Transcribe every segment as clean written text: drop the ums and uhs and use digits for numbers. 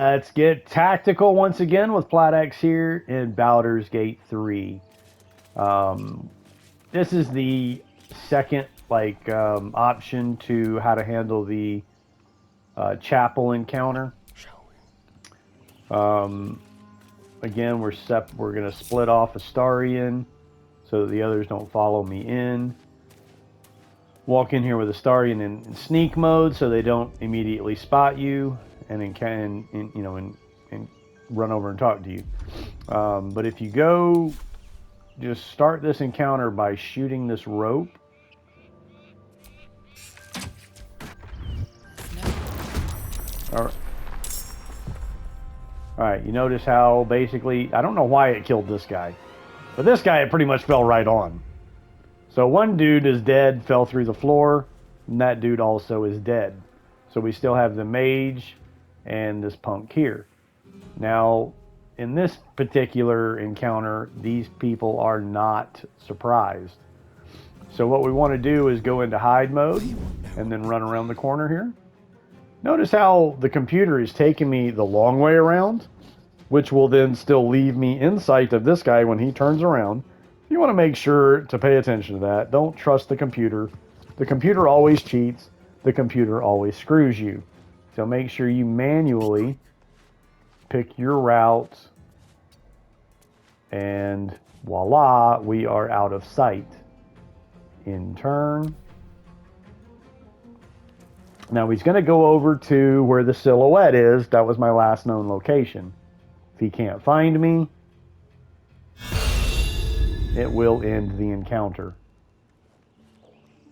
Let's get tactical once again with Plat X here in Baldur's Gate 3. Um, this is the second option to how to handle the chapel encounter. Um, Again, we're gonna split off Astarian so that the others don't follow me in. Walk in here with Astarian in sneak mode so they don't immediately spot you and run over and talk to you. But if you go, just start this encounter by shooting this rope. All right. All right, you notice how basically, I don't know why it killed this guy, but this guy it pretty much fell right on. So one dude is dead, fell through the floor, and that dude also is dead. So we still have the mage and this punk here. Now, in this particular encounter, these people are not surprised. So what we want to do is go into hide mode and then run around the corner here. Notice how the computer is taking me the long way around, which will then still leave me in sight of this guy when he turns around. You want to make sure to pay attention to that. Don't trust the computer. The computer always cheats. The computer always screws you. So make sure you manually pick your route, and voila, we are out of sight. In turn. Now he's going to go over to where the silhouette is. That was my last known location. If he can't find me, it will end the encounter.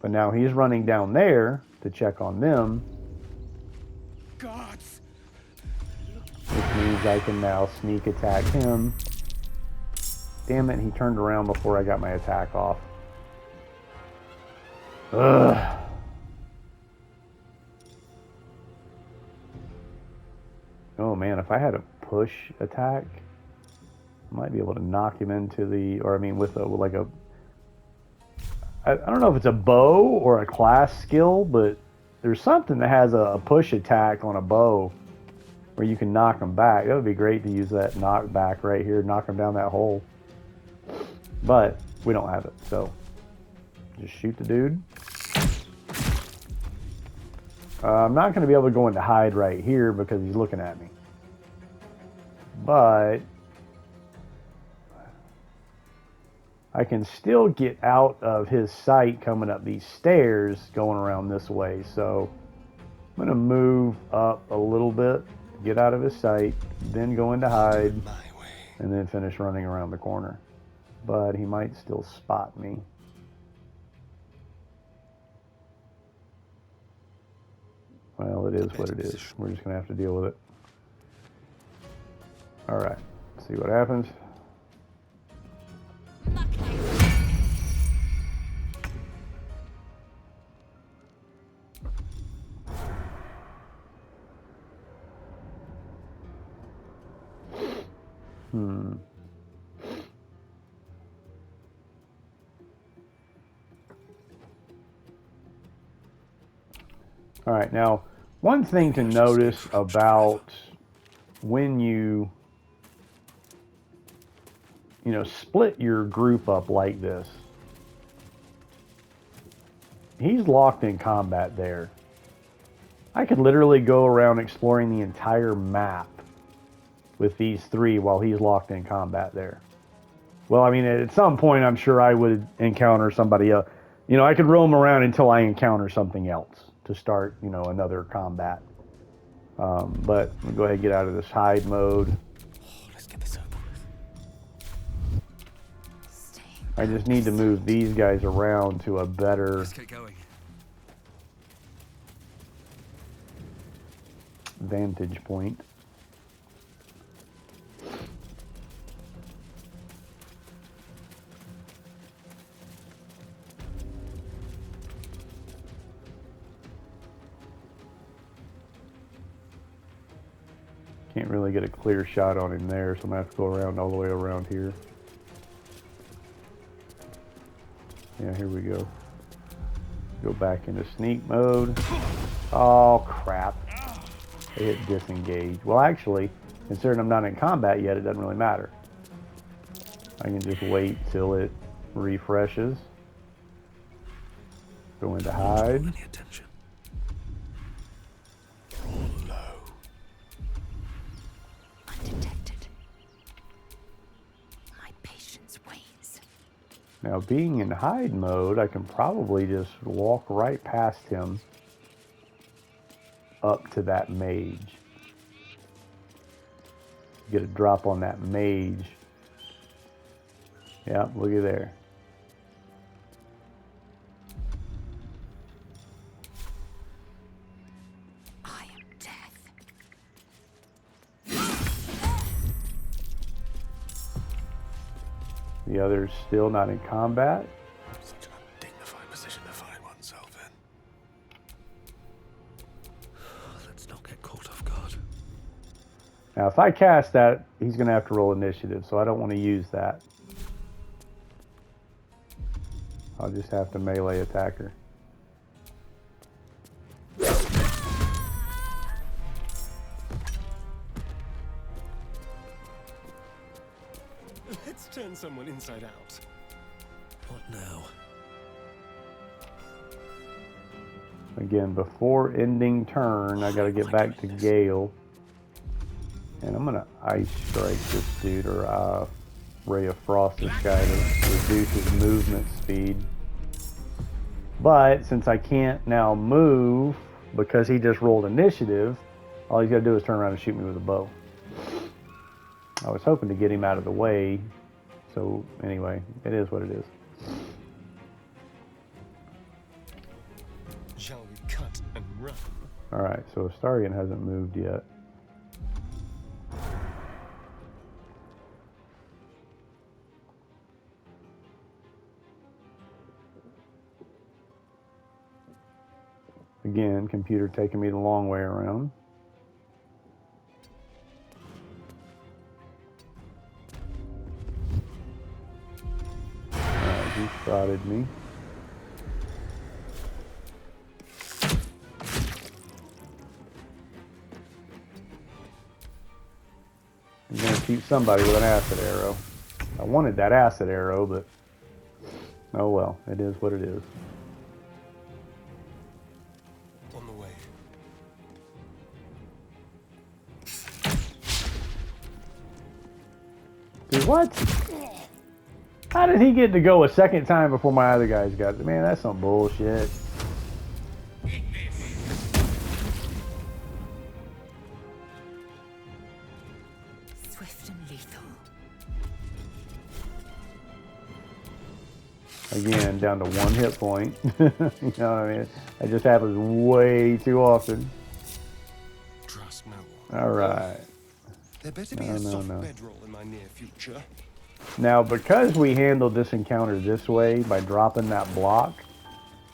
But now he's running down there to check on them. Gods. Which means I can now sneak attack him. Damn it, he turned around before I got my attack off. Ugh. Oh man, if I had a push attack, I might be able to knock him into the, or I mean with I don't know if it's a bow or a class skill, but there's something that has a push attack on a bow where you can knock them back. That would be great to use that knockback right here, knock them down that hole. But we don't have it, so just shoot the dude. I'm not going to be able to go into hide right here because he's looking at me. But I can still get out of his sight coming up these stairs going around this way. So I'm going to move up a little bit, get out of his sight, then go into hide, and then finish running around the corner. But he might still spot me. Well, it is what it is. We're just going to have to deal with it. All right. See what happens. All right, now one thing to notice about when you split your group up like this, he's locked in combat there. I could literally go around exploring the entire map with these three while he's locked in combat there. Well, I mean, at some point, I'm sure I would encounter somebody else. I could roam around until I encounter something else to start, another combat. But we'll go ahead and get out of this hide mode. Let's get this over with. I just need to move these guys around to a better vantage point. Can't really get a clear shot on him there, so I'm going to have to go around all the way around here. Yeah, here we go. Go back into sneak mode. Oh, crap. I hit disengage. Well, actually, considering I'm not in combat yet, it doesn't really matter. I can just wait till it refreshes. Go into hide. Any attention? Draw low. Undetected. My patience wanes. Now, being in hide mode, I can probably just walk right past him up to that mage. Get a drop on that mage. Yep, look at there. I am death. The other's still not in combat. Such an undignified position to find oneself in. Let's not get caught off guard. Now, if I cast that, he's going to have to roll initiative, so I don't want to use that. I'll just have to melee attack her. Let's turn someone inside out. What now? Again, before ending turn, I got to get back to Gale. And I'm going to Ice Strike this dude, or Ray of Frost this guy to reduce his movement speed. But since I can't now move because he just rolled initiative, all he's got to do is turn around and shoot me with a bow. I was hoping to get him out of the way. So anyway, it is what it is. Shall we cut and run? Alright, so Astarion hasn't moved yet. Again, computer taking me the long way around. Alright, he spotted me. I'm going to keep somebody with an acid arrow. I wanted that acid arrow, but oh well, it is what it is. On the way. Dude, what? How did he get to go a second time before my other guys got it? Man, that's some bullshit. Swift and lethal. Again, down to 1 hit point. You know what I mean? That just happens way too often. Trust no one. Alright. There better be No, a no, soft no. bedroll in my near future. Now, because we handled this encounter this way by dropping that block,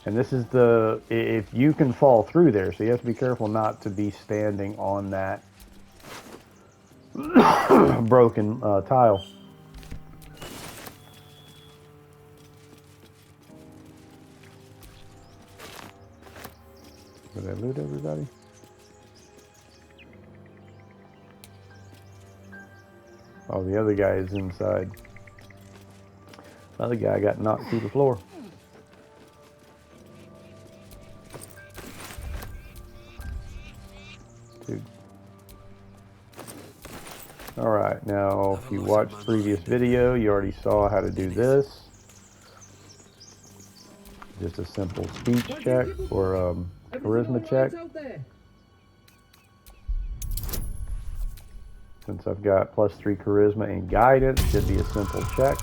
and this is the, if you can fall through there, so you have to be careful not to be standing on that broken tile. Did I loot everybody? Oh, the other guy is inside. The other guy got knocked through the floor. Dude. Alright, now if you watched the previous video, you already saw how to do this. Just a simple speech check or charisma check. Since I've got +3 charisma and guidance, should be a simple check.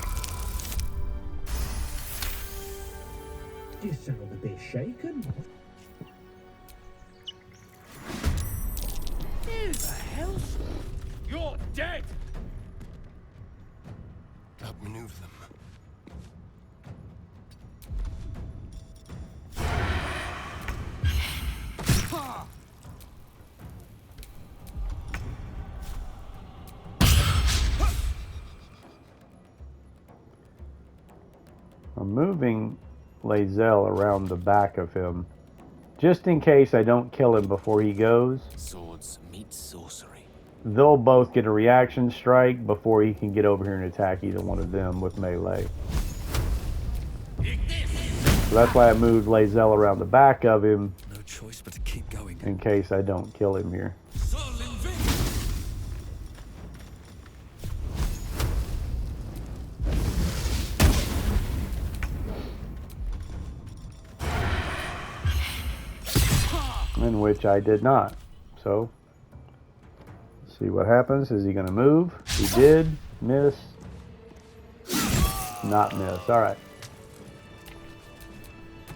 You sound a bit shaken. Who the hell? You're dead! Outmaneuver them. I'm moving Lae'zel around the back of him, just in case I don't kill him before he goes. Swords meet It's sorcery. they'll both get a reaction strike before he can get over here and attack either one of them with melee. So that's why I moved Lae'zel around the back of him No choice but to keep going. in case I don't kill him here. In which I did not. So, let's see what happens. Is he going to move? He did. Miss. Not miss. All right.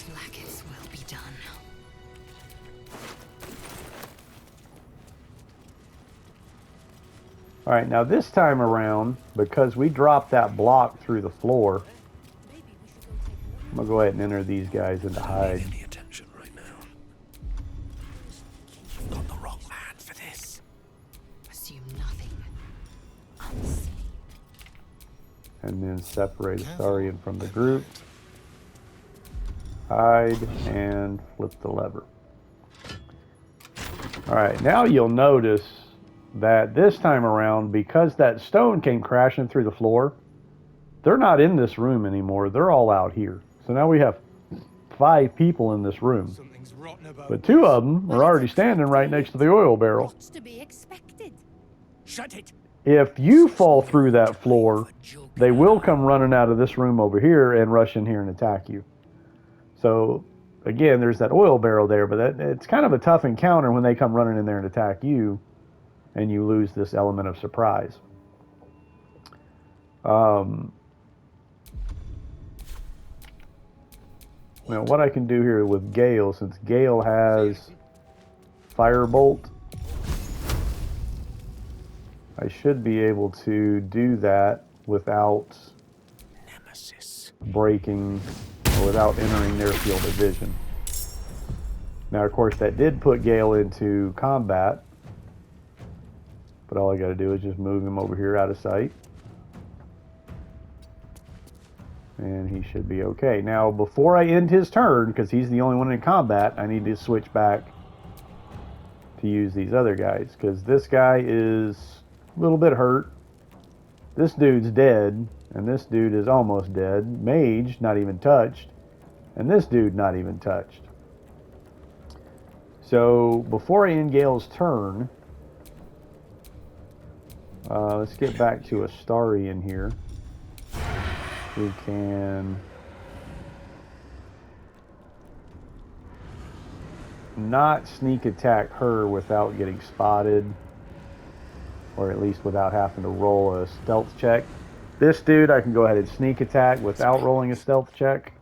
Blackest will be done. All right, now this time around, because we dropped that block through the floor, I'm going to go ahead and enter these guys into hide. Any attention right now? You've got the wrong man for this. Assume nothing. Unseen. And then separate Astarion from the group. Hide and flip the lever. All right, now you'll notice that this time around, because that stone came crashing through the floor, they're not in this room anymore. They're all out here. So now we have 5 people in this room. But 2 of them are already standing right next to the oil barrel. What's to be expected? Shut it. If you fall through that floor, they will come running out of this room over here and rush in here and attack you. So, again, there's that oil barrel there, but it's kind of a tough encounter when they come running in there and attack you, and you lose this element of surprise. Now, what I can do here with Gale, since Gale has Firebolt, I should be able to do that without Nemesis. breaking or without entering their field of vision. Now, of course, that did put Gale into combat, but all I got to do is just move him over here out of sight. And he should be okay. Now, before I end his turn, because he's the only one in combat, I need to switch back to use these other guys, because this guy is a little bit hurt. This dude's dead, and this dude is almost dead. Mage, not even touched, and this dude not even touched. So, before I end Gale's turn, let's get back to Astarion here. We can not sneak attack her without getting spotted, or at least without having to roll a stealth check. This dude I can go ahead and sneak attack without rolling a stealth check.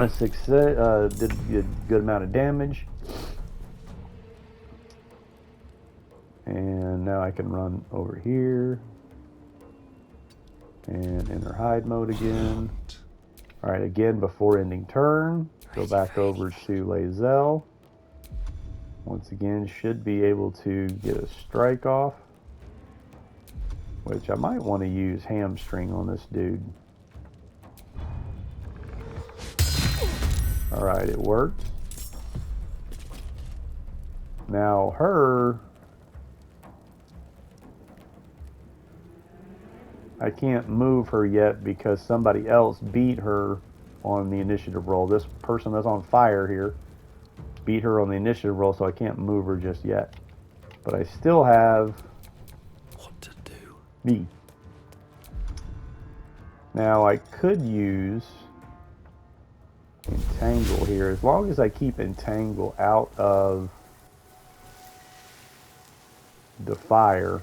Success, did a good amount of damage. And now I can run over here and enter hide mode again. All right, again, before ending turn, go back over to Lae'zel. Once again, should be able to get a strike off, which I might want to use hamstring on this dude. All right, it worked. Now her, I can't move her yet because somebody else beat her on the initiative roll. This person that's on fire here beat her on the initiative roll, so I can't move her just yet. But I still have What to do? me. Now I could use Entangle here. As long as I keep Entangle out of the fire,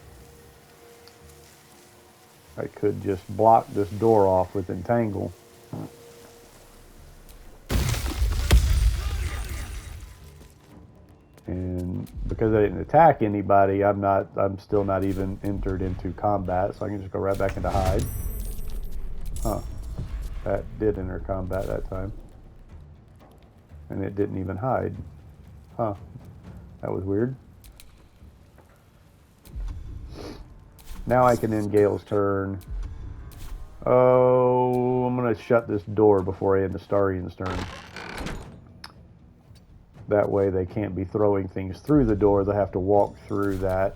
I could just block this door off with Entangle. And because I didn't attack anybody, I'm still not even entered into combat, so I can just go right back into hide. Huh. That did enter combat that time. And it didn't even hide. Huh. That was weird. Now I can end Gale's turn. Oh, I'm going to shut this door before I end Astarion's turn. That way they can't be throwing things through the door. They have to walk through that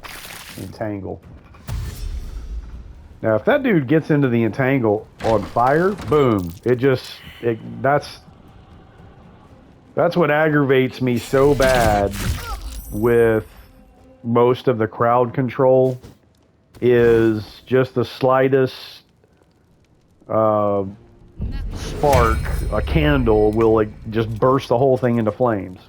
entangle. Now, if that dude gets into the entangle on fire, boom! That's what aggravates me so bad with most of the crowd control, is just the slightest spark, a candle will like just burst the whole thing into flames.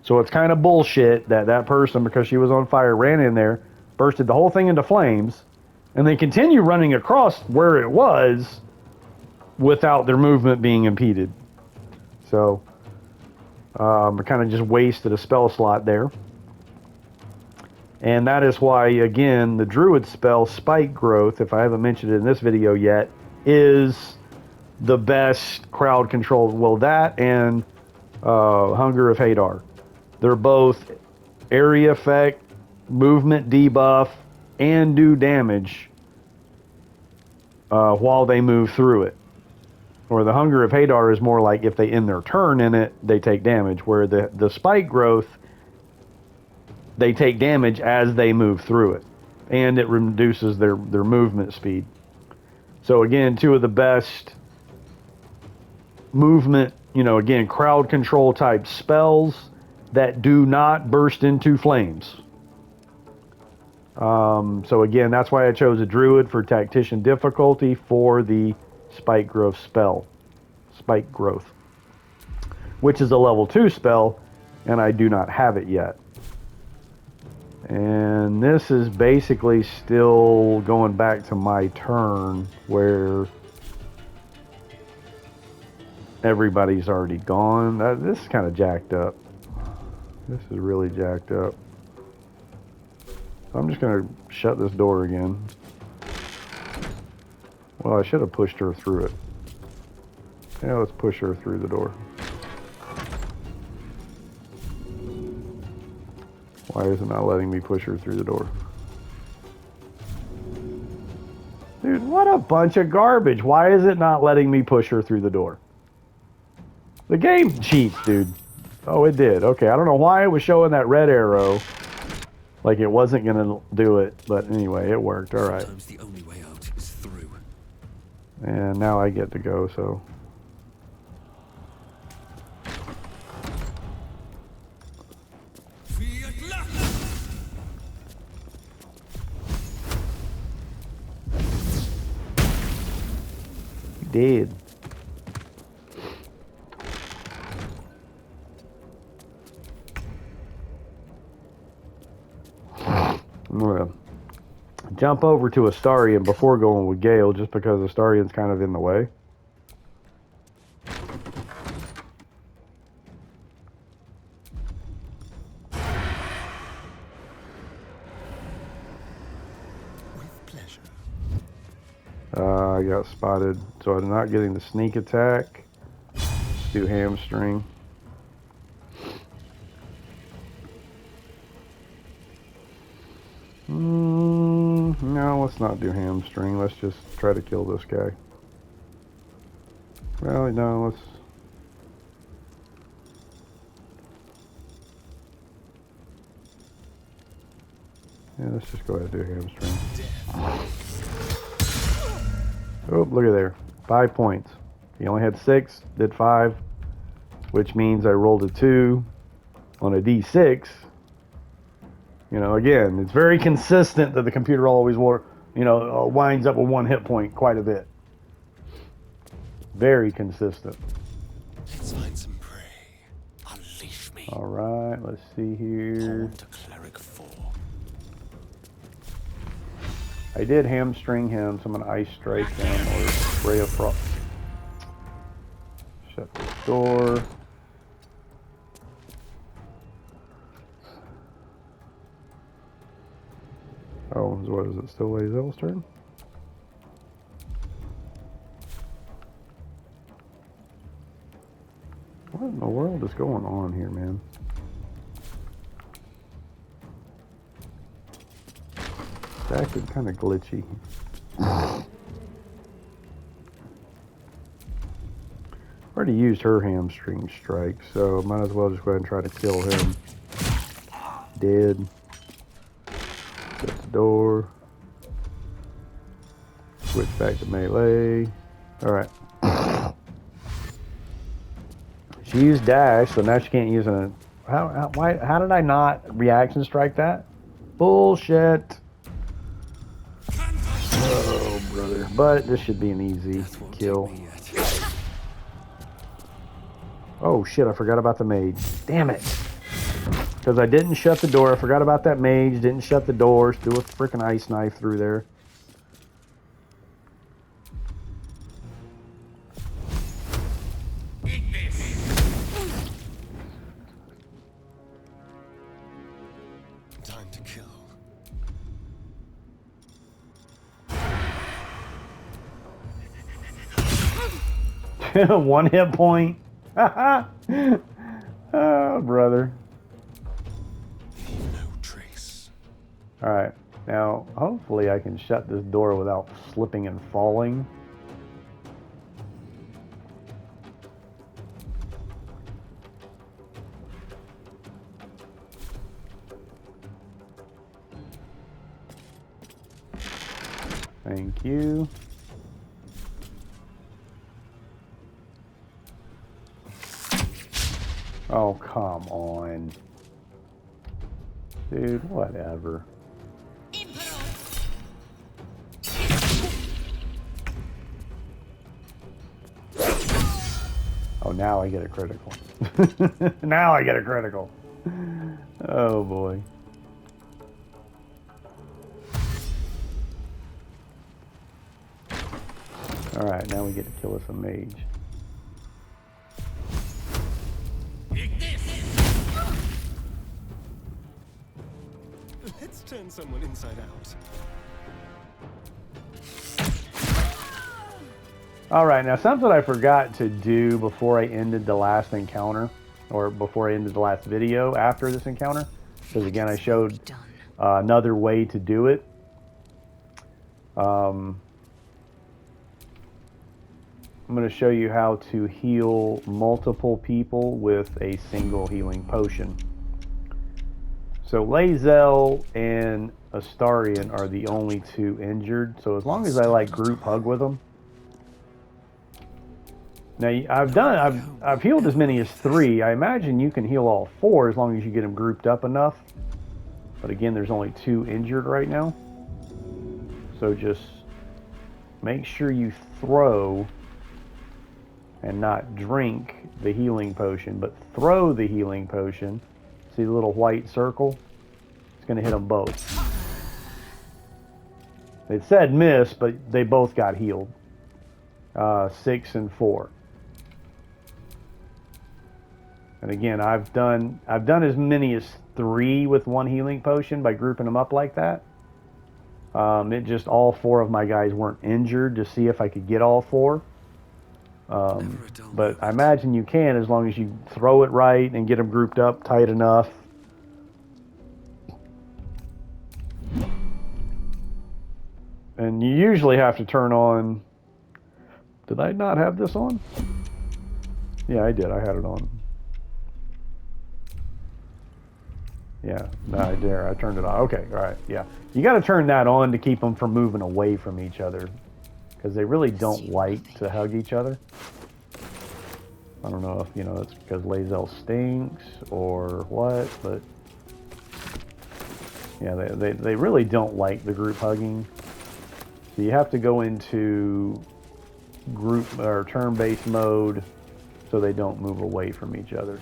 So it's kind of bullshit that that person, because she was on fire, ran in there, bursted the whole thing into flames, and they continue running across where it was without their movement being impeded. So I kind of just wasted a spell slot there. And that is why, again, the Druid spell, Spike Growth, if I haven't mentioned it in this video yet, is the best crowd control. Well, that and Hunger of Hadar. They're both area effect, movement debuff, and do damage while they move through it. Or the Hunger of Hadar is more like if they end their turn in it, they take damage. Where the Spike Growth, they take damage as they move through it. And it reduces their movement speed. So again, two of the best movement, again, crowd control type spells that do not burst into flames. So again, that's why I chose a Druid for Tactician difficulty for the Spike Growth spell. Spike Growth. Which is a level 2 spell, and I do not have it yet. And this is basically still going back to my turn where everybody's already gone. This is kind of jacked up. This is really jacked up. So I'm just going to shut this door again. Well, I should have pushed her through it. Yeah, let's push her through the door. Why is it not letting me push her through the door? Dude, what a bunch of garbage. Why is it not letting me push her through the door? The game cheats, dude. Oh, it did. Okay, I don't know why it was showing that red arrow. Like it wasn't going to do it. But anyway, it worked. All right. Sometimes the only way out is through. And now I get to go, so... Dead. I'm gonna jump over to Astarion before going with Gale, just because Astarion's kind of in the way. With pleasure. I got spotted, so I'm not getting the sneak attack. Let's do hamstring. No, let's not do hamstring. Let's just try to kill this guy. Well, no, let's... Yeah, let's just go ahead and do hamstring. Oh, look at there. 5 points. He only had 6, did 5, which means I rolled a 2 on a D6. Again, it's very consistent that the computer always winds up with 1 hit point quite a bit. Very consistent. Let's find some prey. Unleash me. All right, let's see here. To cleric 4. I did hamstring him, so I'm going to ice strike him or ray of frost. Shut this door. Oh, what is it? Still Lae'zel's turn? What in the world is going on here, man? It's acting kind of glitchy. Where Already used her hamstring strike, so might as well just go ahead and try to kill him. Dead. Shut the door. Switch back to melee. Alright. She used dash, so now she can't use a... How did I not reaction strike that? Bullshit. Oh, brother. But this should be an easy kill. Oh, shit, I forgot about the mage. Damn it. Because I didn't shut the door. I forgot about that mage. Didn't shut the door. Threw a freaking ice knife through there. Time to kill. One hit point. Oh, brother. No trace. Alright. Now, hopefully I can shut this door without slipping and falling. Thank you. Oh, come on. Dude, whatever. Oh, now I get a critical. Now I get a critical. Oh, boy. Alright, now we get to kill us a mage. Let's turn someone inside out. Alright, now something I forgot to do before I ended the last encounter, or before I ended the last video after this encounter, because again I showed another way to do it. I'm going to show you how to heal multiple people with a single healing potion. So Lae'zel and Astarion are the only two injured, so as long as I like group hug with them. Now I've healed as many as 3. I imagine you can heal all 4 as long as you get them grouped up enough. But again, there's only 2 injured right now. So just make sure you throw and not drink the healing potion, but throw the healing potion. See the little white circle? It's going to hit them both. It said miss, but they both got healed. 6 and 4. And again, I've done as many as 3 with 1 healing potion by grouping them up like that. It just all 4 of my guys weren't injured to see if I could get all 4. But I imagine you can as long as you throw it right and get them grouped up tight enough. And you usually have to turn on... Did I not have this on? Yeah, I did. I had it on. Yeah, no, there. I turned it on. Okay, all right, yeah. You got to turn that on to keep them from moving away from each other. Because they really don't like to hug each other. I don't know if, you know, it's because Lae'zel stinks or what, but... Yeah, they really don't like the group hugging. So you have to go into group or turn-based mode so they don't move away from each other.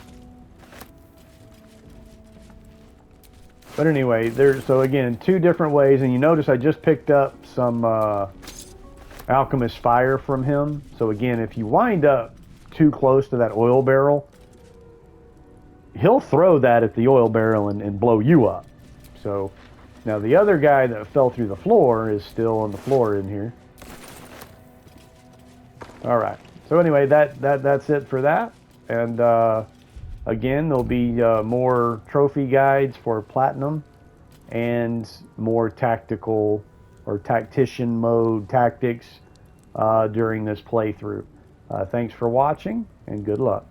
But anyway, so again, 2 different ways, and you notice I just picked up some Alchemist Fire from him. So again, if you wind up too close to that oil barrel, he'll throw that at the oil barrel and blow you up. So now the other guy that fell through the floor is still on the floor in here. All right. So anyway, that's it for that. And again, there'll be more trophy guides for Platinum and more tactical or tactician mode tactics during this playthrough. Thanks for watching, and good luck.